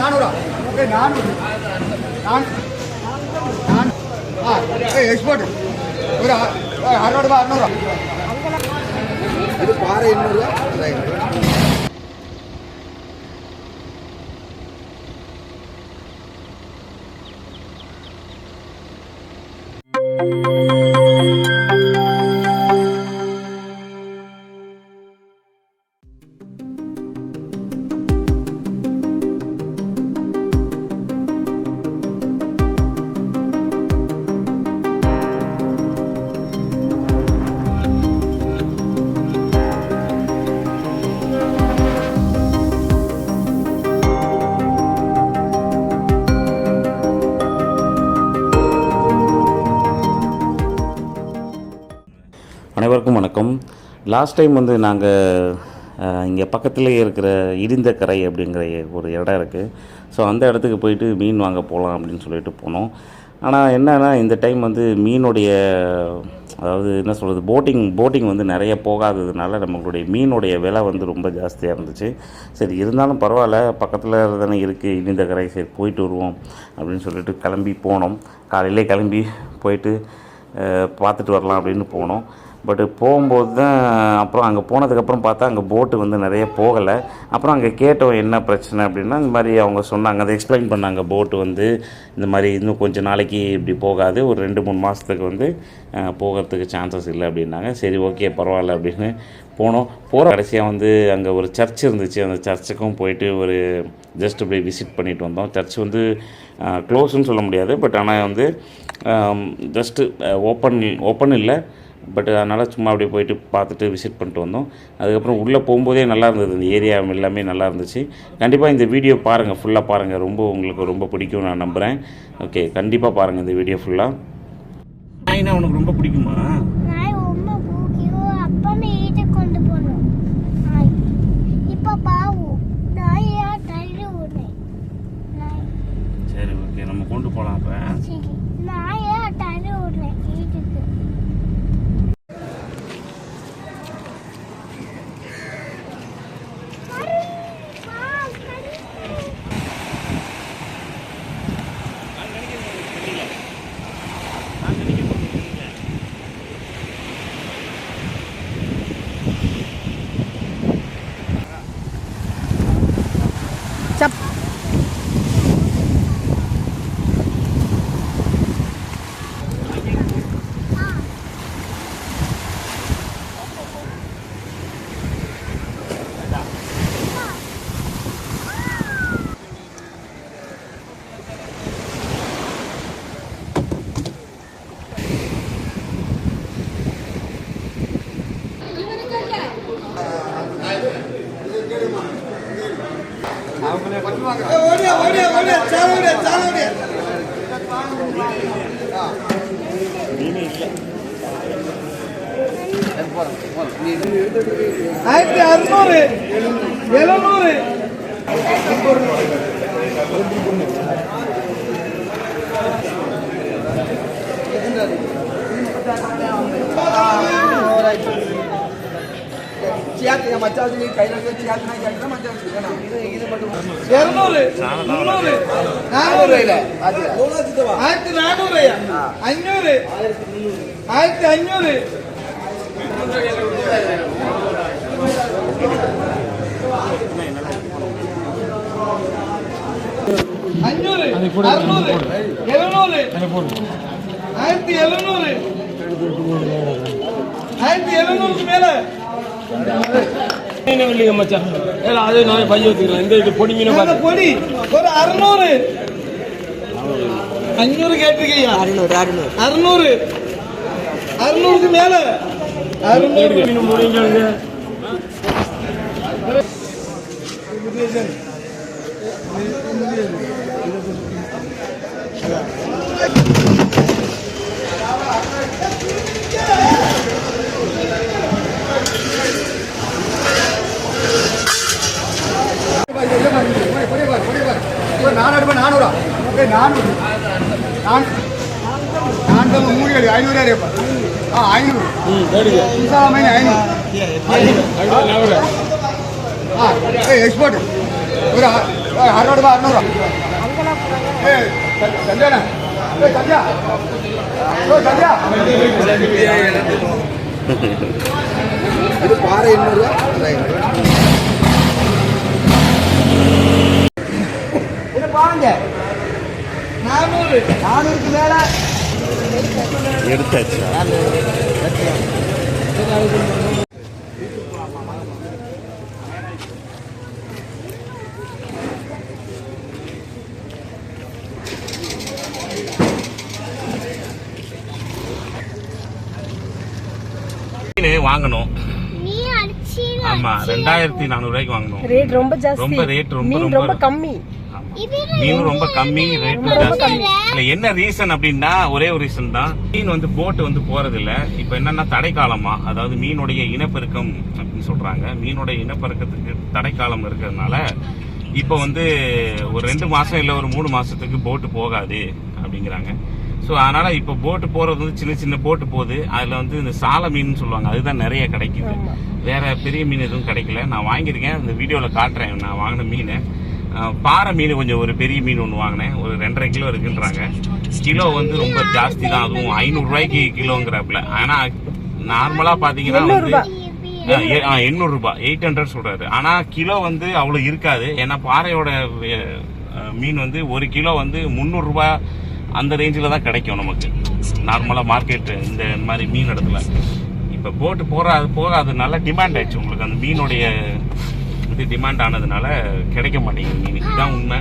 நானூறா? நானூறு எக்ஸ்போர்ட் ஒரு 600 ரூபா 600 இது பாறை 800 ரூபா. அனைவருக்கும் வணக்கம். லாஸ்ட் டைம் வந்து நாங்கள் இங்கே பக்கத்துலேயே இருக்கிற இடிந்த கரை அப்படிங்கிற ஒரு இடம் இருக்குது. ஸோ அந்த இடத்துக்கு போயிட்டு மீன் வாங்க போகலாம் அப்படின்னு சொல்லிட்டு போனோம். ஆனால் என்னென்னா இந்த டைம் வந்து மீனுடைய அதாவது என்ன சொல்கிறது போட்டிங் வந்து நிறைய போகாததுனால நம்மளுடைய மீனுடைய விலை வந்து ரொம்ப ஜாஸ்தியாக இருந்துச்சு. சரி இருந்தாலும் பரவாயில்ல, பக்கத்தில் தானே இருக்குது இடிந்த கரை, சரி போயிட்டு வருவோம் அப்படின்னு சொல்லிட்டு கிளம்பி போனோம். காலையிலே கிளம்பி போயிட்டு பார்த்துட்டு வரலாம் அப்படின்னு போனோம். பட்டு போகும்போது தான் அப்புறம் அங்கே போனதுக்கப்புறம் பார்த்தா அங்கே போட்டு வந்து நிறைய போகலை. அப்புறம் அங்கே கேட்டோம் என்ன பிரச்சனை அப்படின்னா, இந்த மாதிரி அவங்க சொன்னாங்க, அதை எக்ஸ்பிளைன் பண்ணாங்க. போட்டு வந்து இந்த மாதிரி இன்னும் கொஞ்சம் நாளைக்கு இப்படி போகாது, ஒரு 2-3 மாதத்துக்கு வந்து போகிறதுக்கு சான்சஸ் இல்லை அப்படின்னாங்க. சரி ஓகே பரவாயில்ல அப்படின்னு போகிற கடைசியாக வந்து அங்கே ஒரு சர்ச் இருந்துச்சு. அந்த சர்ச்சுக்கும் போயிட்டு ஒரு ஜஸ்ட் இப்படி விசிட் பண்ணிட்டு வந்தோம். சர்ச் வந்து க்ளோஸ்ன்னு சொல்ல முடியாது, பட் ஆனால் வந்து ஜஸ்ட்டு ஓப்பன் இல்லை, பட் அதனால் சும்மா அப்படியே போயிட்டு பார்த்துட்டு விசிட் பண்ணிட்டு வந்தோம். அதுக்கப்புறம் உள்ளே போகும்போதே நல்லா இருந்தது, இந்த ஏரியா எல்லாமே நல்லா இருந்துச்சு. கண்டிப்பாக இந்த வீடியோ பாருங்கள், ஃபுல்லாக பாருங்கள், உங்களுக்கு ரொம்ப பிடிக்கும் நான் நம்புகிறேன். ஓகே, கண்டிப்பாக பாருங்கள் இந்த வீடியோ ஃபுல்லாக. நாய்னா உனக்கு ரொம்ப பிடிக்குமா? சரி ஓகே, நம்ம கொண்டு போகலாம். அப்போ ஆயிரத்தி 600 700 மேல மச்சான் அது நான் பைய வச்சுக்கிறேன். இந்த பொடி மீன் பொடி ஒரு 600 500 கேட்டிருக்கீங்க. 600க்கு மேல 600 மீன் முடிஞ்சாங்க. நானூறா? 400 மூணு 500 500 எக்ஸ்போர்ட் ஒரு அறுநூறு ரூபாய் 600 சந்தியா சந்தியா சந்தியா இது பாறை 800 ரூபா இது பாருங்க 400க்கு மேல எடுத்தாச்சு. வாங்கணும். ஆமா 2400 ரூபாய்க்கு வாங்கணும். ரேட் ரொம்ப ஜாஸ்தி. ரொம்ப ரேட் ரொம்ப ரொம்ப கம்மி. மீன் ரொம்ப கம்மி, ரேட் ஜாஸ்தி. இல்ல என்ன ரீசன் அப்படின்னா ஒரே ஒரு ரீசன் தான். மீன் வந்து போட் வந்து போறது இல்ல. இப்ப என்னன்னா தடைக்காலமா, அதாவது மீனுடைய இனப்பெருக்கம் அப்படின்னு சொல்றாங்க. மீனுடைய இனப்பெருக்கத்துக்கு தடைக்காலம் இருக்கிறதுனால இப்ப வந்து ஒரு 2 மாசம் இல்ல ஒரு 3 மாசத்துக்கு போட்டு போகாது அப்படிங்கிறாங்க. ஸோ அதனால இப்போ போட்டு போறது வந்து சின்ன சின்ன போட்டு போகுது. அதுல வந்து இந்த சால மீன் சொல்லுவாங்க, அதுதான் நிறைய கிடைக்குது. வேற பெரிய மீன் எதுவும் கிடைக்கல. நான் வாங்கியிருக்கேன், இந்த வீடியோல காட்டுறேன். நான் வாங்கின மீன் பாறை மீன், கொஞ்சம் ஒரு பெரிய மீன் ஒன்று வாங்கினேன். ஒரு 2.5 கிலோ இருக்குன்றாங்க. கிலோ வந்து ரொம்ப ஜாஸ்தி தான், அதுவும் 500 ரூபாய்க்கு கிலோங்கிறப்பல. ஆனா நார்மலா பாத்தீங்கன்னா வந்து 800 ரூபாய் 800 சொல்றாரு. ஆனா கிலோ வந்து அவ்வளவு இருக்காது. ஏன்னா பாறையோட மீன் வந்து 1 கிலோ வந்து 300 ரூபாய் அந்த ரேஞ்சில் தான் கிடைக்கும் நமக்கு நார்மலாக மார்க்கெட்டு இந்த மாதிரி மீன் இடத்துல. இப்போ போட்டு போகாததுனால டிமாண்ட் ஆயிடுச்சு உங்களுக்கு. அந்த மீனுடைய இது டிமாண்ட் ஆனதுனால கிடைக்க மாட்டேங்குது மீன். இதுதான் உண்மை.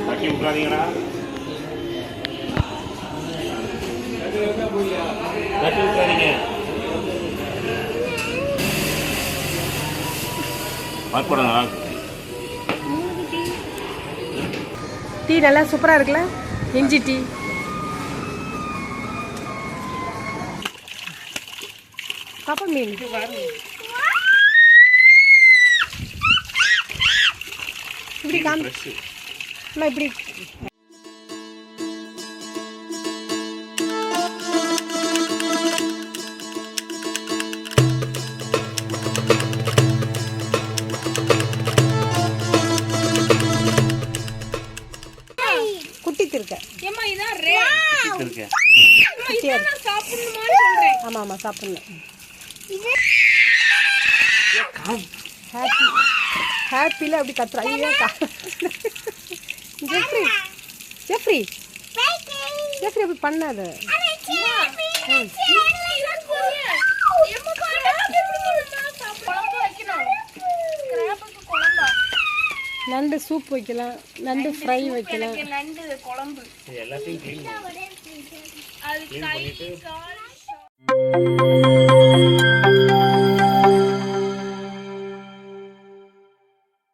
தட்டி விட்றாதீங்கடா, தட்டி விட்றாதீங்க. பார்க்கணுங்களா? டீ நல்லா சூப்பரா இருக்குல்ல, இஞ்சி டீ. பாப்பா மீன் இப்படி காமி இப்படி. ஆமா ஆமா சாப்பிடணும். ஹாப்பில அப்படி கத்துறா. ஜெஃப்ரி ஜெஃப்ரி ஜெஃப்ரி அப்படி பண்ணாத. நண்டு சூப் வைக்கலாம், நண்டு ஃப்ரை வைக்கலாம். நண்டு குழம்பு எல்லாத்தையும் அது கை கால்